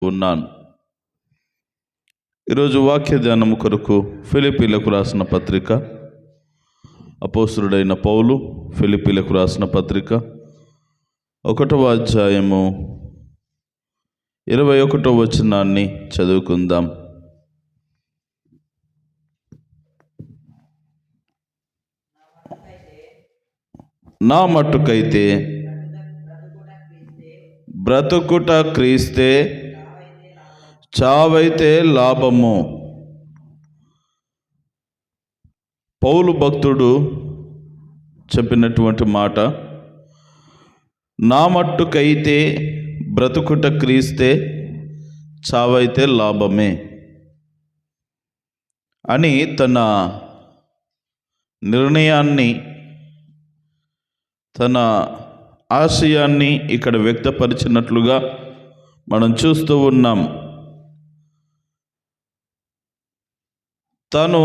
ఉన్నాను. ఈరోజు వాక్య ధ్యానము కొరకు ఫిలిప్పీలకు రాసిన పత్రిక, అపోస్తలుడైన పౌలు ఫిలిప్పీలకు రాసిన పత్రిక 1వ అధ్యాయము 21వ వచనాన్ని చదువుకుందాం. నా మట్టుకైతే బ్రతుకుట క్రీస్తే, చావైతే లాభము. పౌలు భక్తుడు చెప్పినటువంటి మాట, నా మట్టుకైతే బ్రతుకుట క్రీస్తే, చావైతే లాభమే అని తన నిర్ణయాన్ని, తన ఆశయాన్ని ఇక్కడ వ్యక్తపరిచినట్లుగా మనం చూస్తూ ఉన్నాం. తను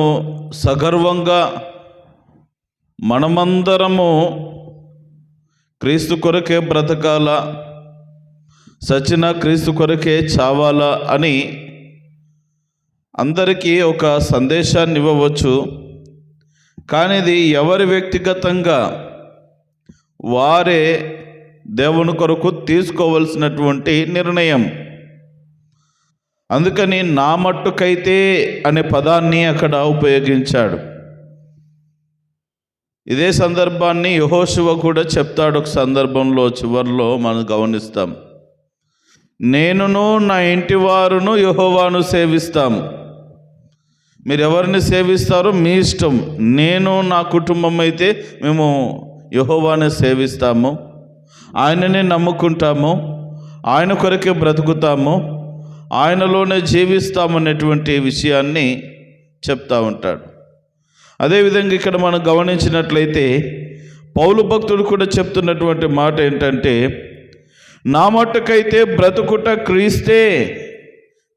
సగర్వంగా మనమందరము క్రీస్తు కొరకే బ్రతకాలా, సచిన క్రీస్తు కొరకే చావాలా అని అందరికీ ఒక సందేశాన్ని ఇవ్వవచ్చు. కానీ ఇది ఎవరి వ్యక్తిగతంగా వారే దేవుని కొరకు తీసుకోవలసినటువంటి నిర్ణయం. అందుకని నా మట్టుకైతే అనే పదాన్ని అక్కడ ఉపయోగించాడు. ఇదే సందర్భాన్ని యెహోషువ కూడా చెప్తాడు. ఒక సందర్భంలో చివరిలో మనం గమనిస్తాం, నేనును నా ఇంటి వారును యెహోవాను సేవిస్తాం. మీరు ఎవరిని సేవిస్తారో మీ ఇష్టం. నేను నా కుటుంబం అయితే మేము యెహోవాను సేవిస్తాము, ఆయననే నమ్ముకుంటాము, ఆయన కొరకే బ్రతుకుతాము, ఆయనలోనే జీవిస్తామనేటువంటి విషయాన్ని చెప్తా ఉంటాడు. అదేవిధంగా ఇక్కడ మనం గమనించినట్లయితే పౌలు భక్తుడు కూడా చెప్తున్నటువంటి మాట ఏంటంటే, నా మట్టుకైతే బ్రతుకుట క్రీస్తే,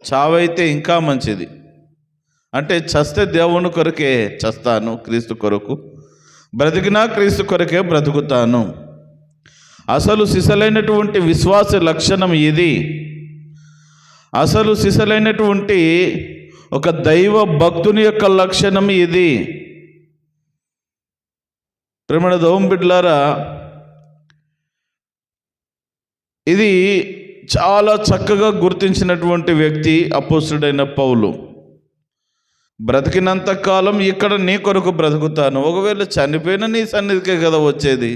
చావైతే ఇంకా మంచిది. అంటే చస్తే దేవుని కొరకే చస్తాను, క్రీస్తు కొరకు బ్రతికినా క్రీస్తు కొరకే బ్రతుకుతాను. అసలు సిసలైనటువంటి విశ్వాస లక్షణం ఇది. అసలు సిసలైనటువంటి ఒక దైవ భక్తుని యొక్క లక్షణం ఇది. ప్రేమణ దేవుని బిడ్డలారా, ఇది చాలా చక్కగా గుర్తించినటువంటి వ్యక్తి అపోస్తలుడైన పౌలు. బ్రతికినంత కాలం ఇక్కడ నీ కొరకు బ్రతుకుతాను, ఒకవేళ చనిపోయినా నీ సన్నిధికే కదా వచ్చేది,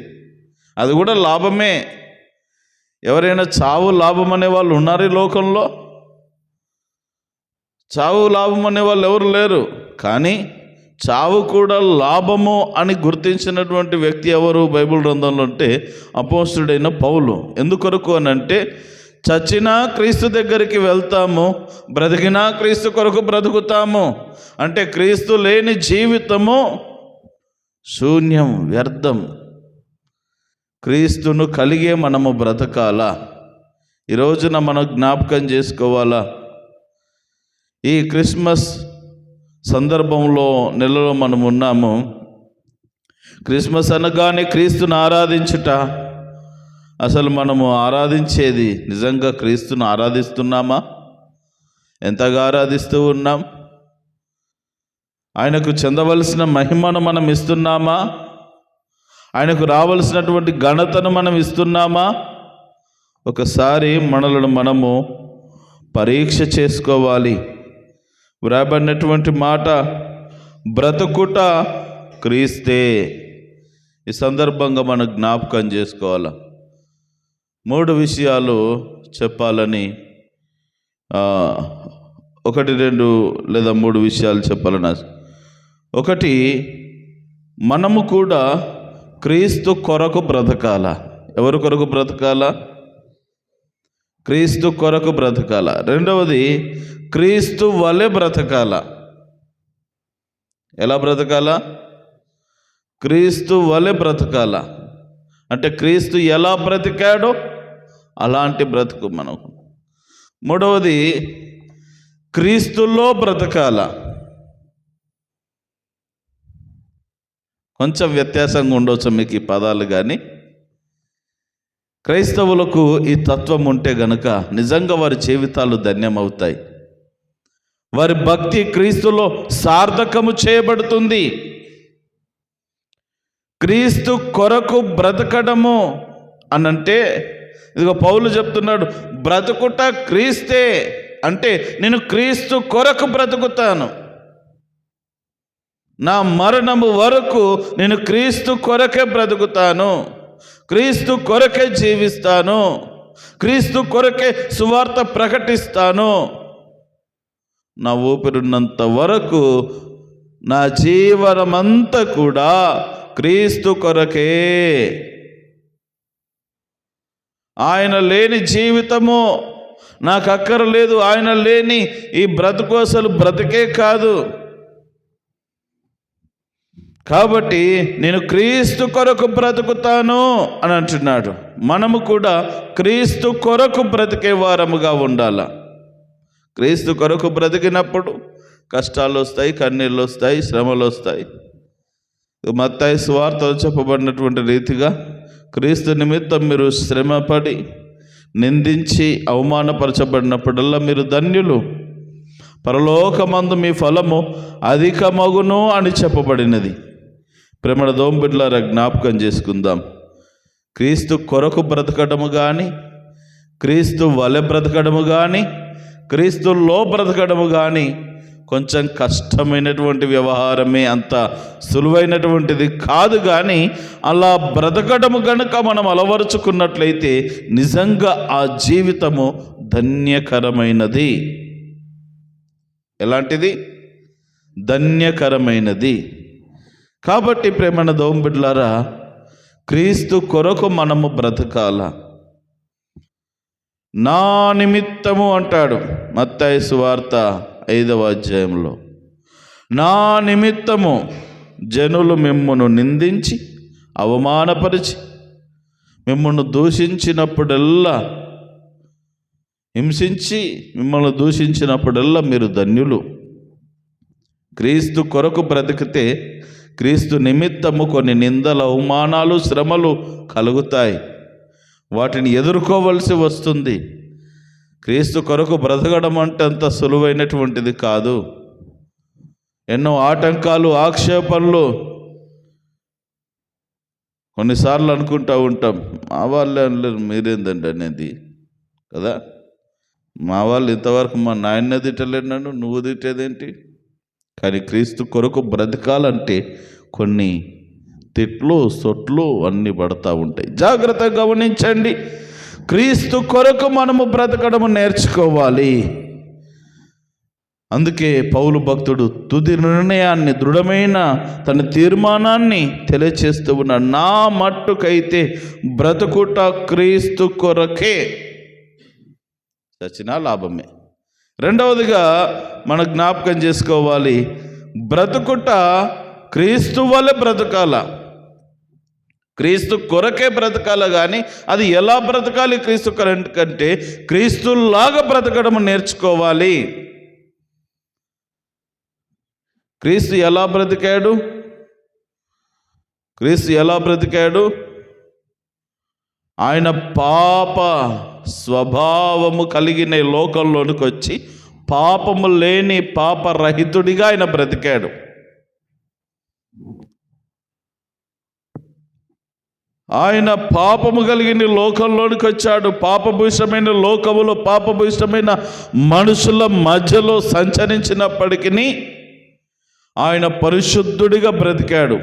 అది కూడా లాభమే. ఎవరైనా చావు లాభం అనే వాళ్ళు ఉన్నారు ఈ లోకంలో? చావు లాభం అనే వాళ్ళు ఎవరు లేరు. కానీ చావు కూడా లాభము అని గుర్తించినటువంటి వ్యక్తి ఎవరు బైబిల్ గ్రంథంలో అంటే అపోస్తలుడైన పౌలు. ఎందుకొరకు అని అంటే, చచ్చినా క్రీస్తు దగ్గరికి వెళ్తాము, బ్రతికినా క్రీస్తు కొరకు బ్రతుకుతాము. అంటే క్రీస్తు లేని జీవితము శూన్యం, వ్యర్థం. క్రీస్తును కలిగే మనము బ్రతకాలా. ఈ రోజున మనం జ్ఞాపకం చేసుకోవాలా. ఈ క్రిస్మస్ సందర్భంలో నెలలో మనం ఉన్నాము. క్రిస్మస్ అనగానే క్రీస్తును ఆరాధించుట. అసలు మనము ఆరాధించేది నిజంగా క్రీస్తును ఆరాధిస్తున్నామా? ఎంతగా ఆరాధిస్తూ ఉన్నాం? ఆయనకు చెందవలసిన మహిమను మనం ఇస్తున్నామా? ఆయనకు రావలసినటువంటి ఘనతను మనం ఇస్తున్నామా? ఒకసారి మనలను మనము పరీక్ష చేసుకోవాలి. వ్రాయబడినటువంటి మాట బ్రతుకుట క్రీస్తే. ఈ సందర్భంగా మనం జ్ఞాపకం చేసుకోవాలి. 3 విషయాలు చెప్పాలని, 1, 2 లేదా 3 విషయాలు చెప్పాలని. 1, మనము కూడా క్రీస్తు కొరకు బ్రతకాల. ఎవరి కొరకు బ్రతకాల? క్రీస్తు కొరకు బ్రతకాల. 2వది, క్రీస్తు వలె బ్రతకాల. ఎలా బ్రతకాల? క్రీస్తు వలె బ్రతకాల. అంటే క్రీస్తు ఎలా బ్రతికాడో అలాంటి బ్రతుకు మనకు. 3వది, క్రీస్తులో బ్రతకాల. కొంచెం వ్యత్యాసంగా ఉండవచ్చు మీకు ఈ పదాలు, కానీ క్రైస్తవులకు ఈ తత్వం ఉంటే గనుక నిజంగా వారి జీవితాలు ధన్యమవుతాయి. వారి భక్తి క్రీస్తులో సార్థకము చేయబడుతుంది. క్రీస్తు కొరకు బ్రతకడము అనంటే, ఇదిగో పౌలు చెప్తున్నాడు, బ్రతుకుట క్రీస్తే అంటే నేను క్రీస్తు కొరకు బ్రతుకుతాను. నా మరణము వరకు నేను క్రీస్తు కొరకే బ్రతుకుతాను, క్రీస్తు కొరకే జీవిస్తాను, క్రీస్తు కొరకే సువార్త ప్రకటిస్తాను. నా ఊపిరిన్నంత వరకు నా జీవనమంతా కూడా క్రీస్తు కొరకే. ఆయన లేని జీవితము నాకు అక్కర్లేదు. ఆయన లేని ఈ బ్రతుకు అసలు బ్రతికే కాదు. కాబట్టి నేను క్రీస్తు కొరకు బ్రతుకుతాను అని అంటున్నాడు. మనము కూడా క్రీస్తు కొరకు బ్రతికే వారముగా ఉండాల. క్రీస్తు కొరకు బ్రతికినప్పుడు కష్టాలు వస్తాయి, కన్నీళ్ళు వస్తాయి, శ్రమలు వస్తాయి. మత్తయి సువార్తలో చెప్పబడినటువంటి రీతిగా క్రీస్తు నిమిత్తం మీరు శ్రమపడి నిందించి అవమానపరచబడినప్పుడల్లా మీరు ధన్యులు, పరలోకమందు మీ ఫలము అధికమగును అని చెప్పబడినది. ప్రేమల దోంబిడ్లారా, జ్ఞాపకం చేసుకుందాం. క్రీస్తు కొరకు బ్రతకడము కానీ, క్రీస్తు వలె బ్రతకడము కానీ, క్రీస్తులో బ్రతకడము కానీ కొంచెం కష్టమైనటువంటి వ్యవహారమే, అంత సులువైనటువంటిది కాదు. కానీ అలా బ్రతకడము కనుక మనం అలవరుచుకున్నట్లయితే నిజంగా ఆ జీవితము ధన్యకరమైనది. ఎలాంటిది? ధన్యకరమైనది. కాబట్టి ప్రేమన దోంబిడ్లారా, క్రీస్తు కొరకు మనము బ్రతకాల. నా నిమిత్తము అంటాడు మత్తయి సువార్త 5వ అధ్యాయంలో, నా నిమిత్తము జనులు మిమ్మును నిందించి అవమానపరిచి మిమ్మల్ని దూషించినప్పుడల్లా, హింసించి మిమ్మల్ని దూషించినప్పుడల్లా మీరు ధన్యులు. క్రీస్తు కొరకు బ్రతికితే క్రీస్తు నిమిత్తము కొన్ని నిందలు, అవమానాలు, శ్రమలు కలుగుతాయి. వాటిని ఎదుర్కోవలసి వస్తుంది. క్రీస్తు కొరకు బ్రతకడం అంటే అంత సులువైనటువంటిది కాదు. ఎన్నో ఆటంకాలు, ఆక్షేపణలు. కొన్నిసార్లు అనుకుంటూ ఉంటాం, మా వాళ్ళే అనలేరు, మీరేందండి అనేది కదా. మా వాళ్ళు ఇంతవరకు మా నాయన తిట్టలేడు, నన్ను నువ్వు తిట్టేదేంటి? కానీ క్రీస్తు కొరకు బ్రతకాలంటే కొన్ని తిట్లు, సొట్లు అన్నీ పడతా ఉంటాయి. జాగ్రత్తగా గమనించండి. క్రీస్తు కొరకు మనము బ్రతకడము నేర్చుకోవాలి. అందుకే పౌలు భక్తుడు తుది నిర్ణయాన్ని, దృఢమైన తన తీర్మానాన్ని తెలియచేస్తూ ఉన్నాడు. నా మట్టుకైతే బ్రతుకుట క్రీస్తు కొరకే, చచ్చినా లాభమే. రెండవదిగా మనం జ్ఞాపకం చేసుకోవాలి, బ్రతుకుట క్రీస్తు వలె బ్రతకాల. క్రీస్తు కొరకే బ్రతకాల. కానీ అది ఎలా బ్రతకాలి? క్రీస్తు కంటే క్రీస్తులాగా బ్రతకడం నేర్చుకోవాలి. క్రీస్తు ఎలా బ్రతికాడు? క్రీస్తు ఎలా బ్రతికాడు? ఆయన పాప స్వభావము కలిగిన లోకంలోనికి వచ్చి పాపము లేని పాపరహితుడిగా ఆయన బ్రతికాడు. ఆయన పాపము కలిగిన లోకంలోనికి వచ్చాడు. పాపభూషమైన లోకములో, పాపభూషమైన మనుషుల మధ్యలో సంచరించినప్పటికీ ఆయన పరిశుద్ధుడిగా బ్రతికాడు.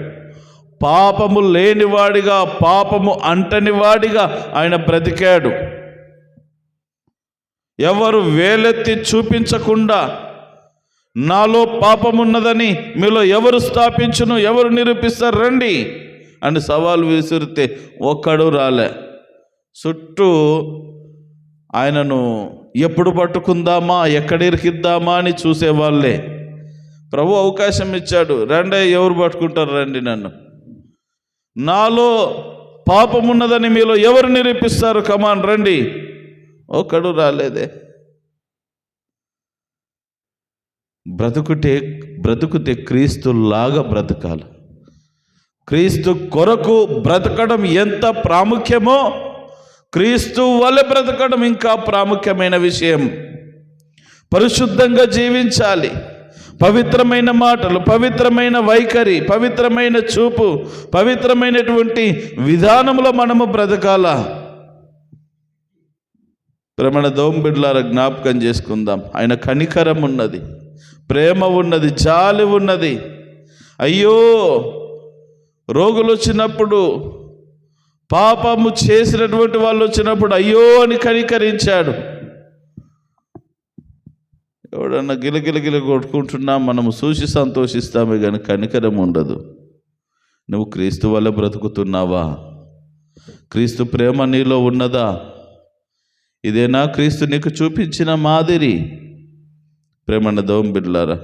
పాపము లేనివాడిగా, పాపము అంటనివాడిగా ఆయన బ్రతికాడు. ఎవరు వేలెత్తి చూపించకుండా, నాలో పాపమున్నదని మీలో ఎవరు స్థాపించును, ఎవరు నిరూపిస్తారు రండి అని సవాలు విసిరితే ఒక్కడు రాలే. చుట్టూ ఆయనను ఎప్పుడు పట్టుకుందామా, ఎక్కడ ఇరికిద్దామా అని చూసేవాళ్ళే. ప్రభు అవకాశం ఇచ్చాడు, రండి, ఎవరు పట్టుకుంటారు రండి నన్ను, నాలో పాపమున్నదని మీలో ఎవరు నిరూపిస్తారు, కమాన్ రండి. ఒక్కడు రాలేదే. బ్రతుకుతే క్రీస్తులాగా బ్రతకాలి. క్రీస్తు కొరకు బ్రతకడం ఎంత ప్రాముఖ్యమో క్రీస్తు వలె బ్రతకడం ఇంకా ప్రాముఖ్యమైన విషయం. పరిశుద్ధంగా జీవించాలి. పవిత్రమైన మాటలు, పవిత్రమైన వైఖరి, పవిత్రమైన చూపు, పవిత్రమైనటువంటి విధానంలో మనము బ్రతకాల. ప్రేమణ దోంబిడ్లారా, జ్ఞాపకం చేసుకుందాం. ఆయన కనికరం ఉన్నది, ప్రేమ ఉన్నది, జాలి ఉన్నది. అయ్యో, రోగులు వచ్చినప్పుడు, పాపము చేసినటువంటి వాళ్ళు వచ్చినప్పుడు అయ్యో అని కనికరించాడు. ఎవడన్నా గిలగిలగిల కొట్టుకుంటున్నా మనము చూసి సంతోషిస్తామే కానీ కనికరం ఉండదు. నువ్వు క్రీస్తు వల్ల బ్రతుకుతున్నావా? క్రీస్తు ప్రేమ నీలో ఉన్నదా? ఇదేనా క్రీస్తు నీకు చూపించిన మాదిరి? ప్రేమన్న దోంబిడ్లారా,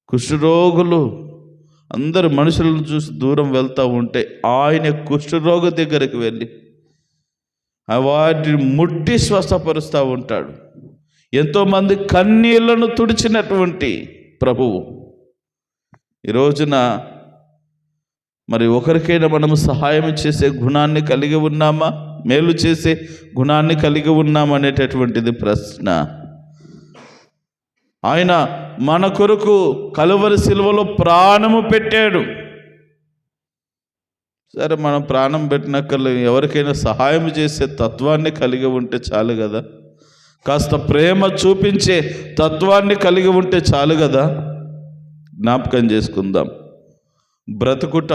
కుష్ఠరోగులు అందరు మనుషులను చూసి దూరం వెళ్తూ ఉంటే ఆయన కుష్ఠరోగ దగ్గరికి వెళ్ళి వాటిని ముట్టి స్వస్థపరుస్తూ ఉంటాడు. ఎంతోమంది కన్నీళ్లను తుడిచినటువంటి ప్రభువు ఈ రోజున మరి ఒకరికైనా మనము సహాయం చేసే గుణాన్ని కలిగి ఉన్నామా? మేలు చేసే గుణాన్ని కలిగి ఉన్నామా అనేటటువంటిది ప్రశ్న. ఆయన మన కొరకు కలువరి శిలువలో ప్రాణము పెట్టాడు. సరే, మనం ప్రాణం పెట్టినక్కర్లేదు, ఎవరికైనా సహాయం చేసే తత్వాన్ని కలిగి ఉంటే చాలు కదా. కాస్త ప్రేమ చూపించే తత్వాన్ని కలిగి ఉంటే చాలు కదా. జ్ఞాపకం చేసుకుందాం. బ్రతుకుట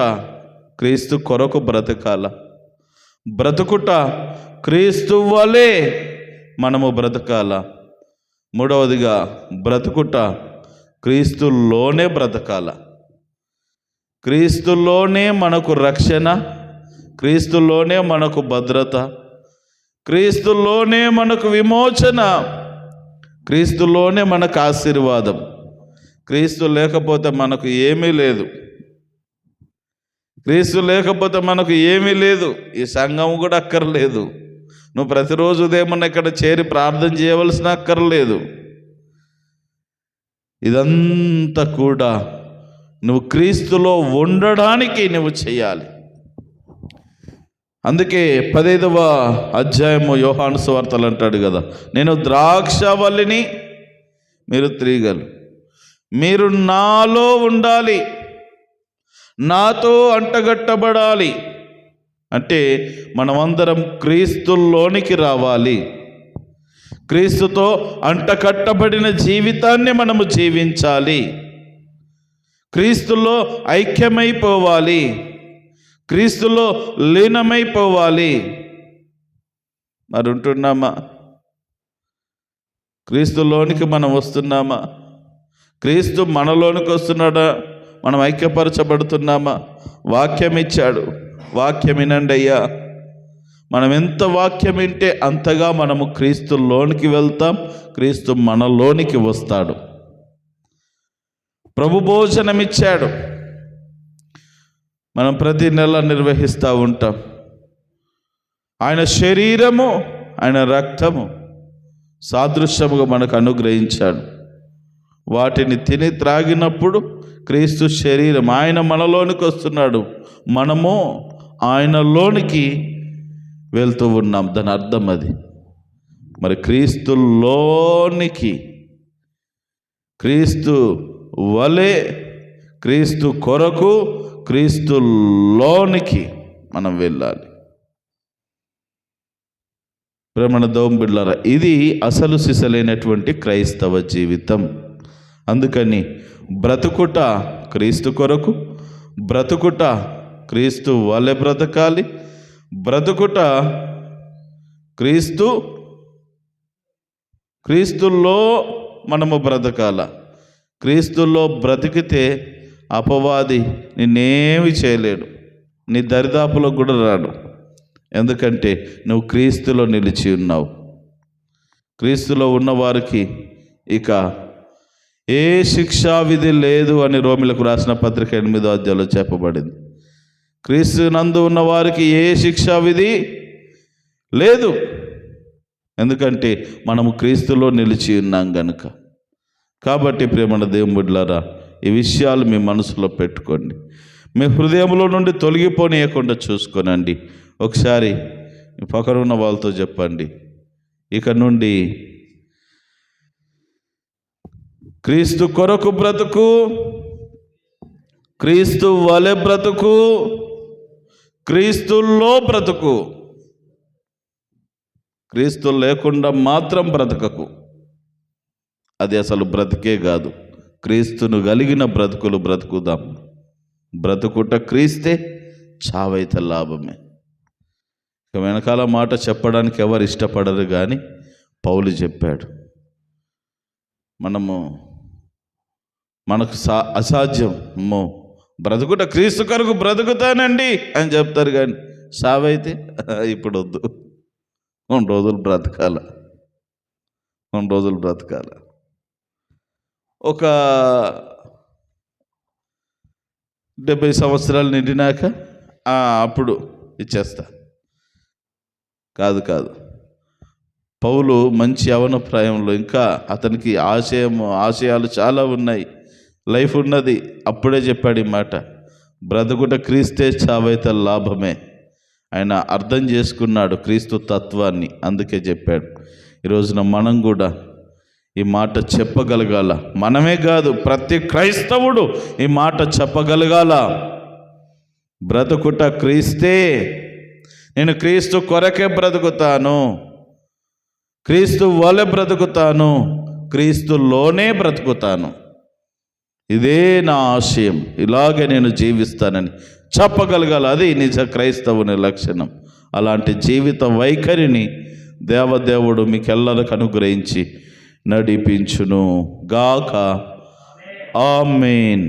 క్రీస్తు కొరకు బ్రతకాల. బ్రతుకుట క్రీస్తు వలె మనము బ్రతకాల. మూడవదిగా, బ్రతుకుట క్రీస్తులోనే బ్రతకాల. క్రీస్తులోనే మనకు రక్షణ, క్రీస్తులోనే మనకు భద్రత, క్రీస్తులోనే మనకు విమోచన, క్రీస్తులోనే మనకు ఆశీర్వాదం. క్రీస్తు లేకపోతే మనకు ఏమీ లేదు. క్రీస్తు లేకపోతే మనకు ఏమీ లేదు. ఈ సంఘం కూడా అక్కర్లేదు. నువ్వు ప్రతిరోజు ఉదయం ఇక్కడ చేరి ప్రార్థన చేయవలసిన అక్కర్లేదు. ఇదంతా కూడా నువ్వు క్రీస్తులో ఉండడానికి నువ్వు చేయాలి. అందుకే 15వ అధ్యాయము యోహాను సువార్తలు అంటాడు కదా, నేను ద్రాక్షవల్లిని, మీరు తీగలు. మీరు నాలో ఉండాలి, నాతో అంటగట్టబడాలి. అంటే మనమందరం క్రీస్తులోనికి రావాలి. క్రీస్తుతో అంటకట్టబడిన జీవితాన్ని మనము జీవించాలి. క్రీస్తులో ఐక్యమైపోవాలి, క్రీస్తులో లీనమైపోవాలి. మరి ఉంటున్నామా? క్రీస్తులోనికి మనం వస్తున్నామా? క్రీస్తు మనలోనికి వస్తున్నాడా? మనం ఐక్యపరచబడుతున్నామా? వాక్యం ఇచ్చాడు, వాక్యం వినండి అయ్యా. మనం ఎంత వాక్యం వింటే అంతగా మనము క్రీస్తులోనికి వెళ్తాం, క్రీస్తు మనలోనికి వస్తాడు. ప్రభు భోజనం ఇచ్చాడు, మనం ప్రతి నెల నిర్వహిస్తూ ఉంటాం. ఆయన శరీరము, ఆయన రక్తము సాదృశ్యముగా మనకు అనుగ్రహించాడు. వాటిని తిని త్రాగినప్పుడు క్రీస్తు శరీరం, ఆయన మనలోనికి వస్తున్నాడు, మనము ఆయనలోనికి వెళ్తూ ఉన్నాం. దాని అర్థం అది. మరి క్రీస్తులోనికి, క్రీస్తు వలె, క్రీస్తు కొరకు, క్రీస్తులోనికి మనం వెళ్ళాలి. ప్రేమణ దోంబిడ్లారా, ఇది అసలు సిసలైనటువంటి క్రైస్తవ జీవితం. అందుకని బ్రతుకుట క్రీస్తు కొరకు, బ్రతుకుట క్రీస్తు వలె బ్రతకాలి, బ్రతుకుట క్రీస్తులో మనము బ్రతకాల. క్రీస్తులో బ్రతికితే అపవాది నిన్నేమి చేయలేడు, నీ దరిదాపులో కూడా రాడు. ఎందుకంటే నువ్వు క్రీస్తులో నిలిచి ఉన్నావు. క్రీస్తులో ఉన్నవారికి ఇక ఏ శిక్షా విధి లేదు అని రోమిలకు రాసిన పత్రిక 8వ అధ్యాయంలో చెప్పబడింది. క్రీస్తు నందు ఉన్న వారికి ఏ శిక్షా విధి లేదు. ఎందుకంటే మనము క్రీస్తులో నిలిచి ఉన్నాం గనుక. కాబట్టి ప్రియమైన దేవుని బిడ్డలారా, ఈ విషయాలు మీ మనసులో పెట్టుకోండి. మీ హృదయంలో నుండి తొలగిపోనీయకుండా చూసుకోనండి. ఒకసారి ఈ పక్కన ఉన్న వాళ్ళతో చెప్పండి, ఇక నుండి క్రీస్తు కొరకు బ్రతుకు, క్రీస్తు వలె బ్రతుకు, క్రీస్తులో బ్రతుకు. క్రీస్తు లేకుండా మాత్రం బ్రతకకు, అది అసలు బ్రతికే కాదు. క్రీస్తును కలిగిన బ్రతుకులు బ్రతుకుదాం. బ్రతుకుట క్రీస్తే, చావైతే లాభమే. ఇక వెనకాల మాట చెప్పడానికి ఎవరు ఇష్టపడరు, కానీ పౌలు చెప్పాడు. మనకు అసాధ్యం, బ్రతుకుట క్రీస్తు కొరకు బ్రతుకుతానండి అని చెప్తారు, కానీ సావైతే ఇప్పుడు వద్దు. 2 రోజులు బ్రతకాల, 2 రోజులు బ్రతకాల. ఒక 70 సంవత్సరాలు నిండినాక అప్పుడు ఇచ్చేస్తా. కాదు. పౌలు మంచి యవన ప్రాయంలో, ఇంకా అతనికి ఆశయాలు చాలా ఉన్నాయి, లైఫ్ ఉన్నది. అప్పుడే చెప్పాడు ఈ మాట, బ్రతుకుట క్రీస్తే, చావైతే లాభమే. ఆయన అర్థం చేసుకున్నాడు క్రీస్తు తత్వాన్ని, అందుకే చెప్పాడు. ఈరోజున మనం కూడా ఈ మాట చెప్పగలగాల. మనమే కాదు, ప్రతి క్రైస్తవుడు ఈ మాట చెప్పగలగాల. బ్రతుకుట క్రీస్తే, నేను క్రీస్తు కొరకే బ్రతుకుతాను, క్రీస్తు వలె బ్రతుకుతాను, క్రీస్తులోనే బ్రతుకుతాను, ఇదే నా ఆశయం, ఇలాగే నేను జీవిస్తానని చెప్పగలగాలి. అది నిజ క్రైస్తవుని లక్షణం. అలాంటి జీవిత వైఖరిని దేవదేవుడు మీకెల్లరికి అనుగ్రహించి నడిపించును గాక. ఆమేన్.